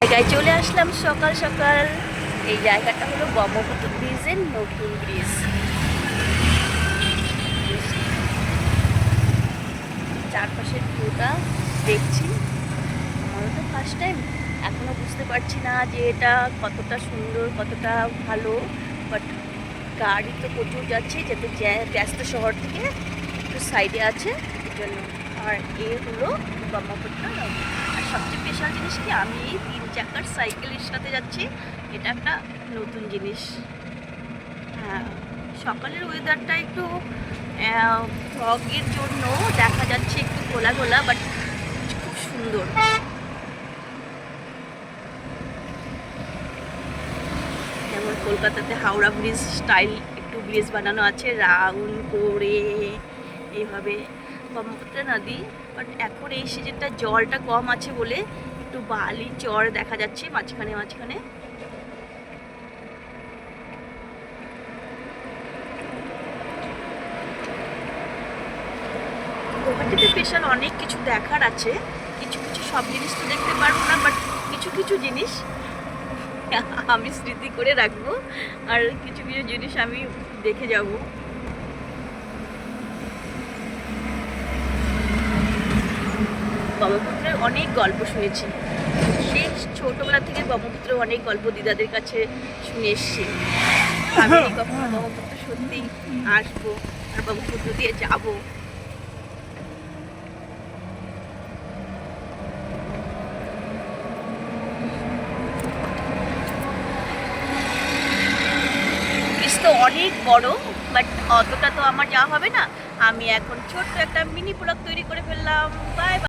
জায়গায় চলে আসলাম সকাল সকাল। এই জায়গাটা হলো ব্রহ্মপুত্র ব্রিজের নতুন ব্রিজ। চারপাশের ভিউটা দেখছি, আমারও তো ফার্স্ট টাইম, এখনও বুঝতে পারছি না যে এটা কতটা সুন্দর, কতটা ভালো। বাট গাড়ি তো প্রচুর যাচ্ছে, যেহেতু ব্যস্ত শহর থেকে একটু সাইডে আছে এই জন্য। আর এ হলো ব্রহ্মপুত্র নদী। আর সবচেয়ে স্পেশাল জিনিস কি, আমি এই 3 চাকার সাইকেলের সাথে যাচ্ছি, এটা একটা নতুন জিনিস। হ্যাঁ, সকালের ওয়েদারটা একটু ফগের জন্য দেখা যাচ্ছে একটু ঘোলা ঘোলা, বাট খুব সুন্দর। যেমন কলকাতাতে হাওড়া ব্রিজ স্টাইল একটু ব্রিজ বানানো আছে রাউন্ড করে এইভাবে। ব্রহ্মপুত্র নদী, বাট এখন এই সিজনটা জলটা কম আছে বলে একটু বালি চর দেখা যাচ্ছে মাঝখানে মাঝখানে। গুয়াহাটিতে স্পেশাল অনেক কিছু দেখার আছে, কিছু কিছু সব জিনিস তো দেখতে পারবো না, বাট কিছু কিছু জিনিস আমি স্মৃতি করে রাখবো, আর কিছু কিছু জিনিস আমি দেখে যাব। ব্রহ্মপুত্রের অনেক গল্প শুনেছি, সেই ছোটবেলা থেকে ব্রহ্মপুত্রের অনেক গল্প দিদাদের কাছে শুনে এসছি। আমি কখনো ব্রহ্মপুত্র সত্যি আসবো আর ব্রহ্মপুত্র দিয়ে যাবো। তো অনেক বড়, বাট অতটা তো আমার যাওয়া হবে না। আমি এখন ছোট্ট একটা মিনি ব্লগ তৈরি করে ফেললাম। Bye bye.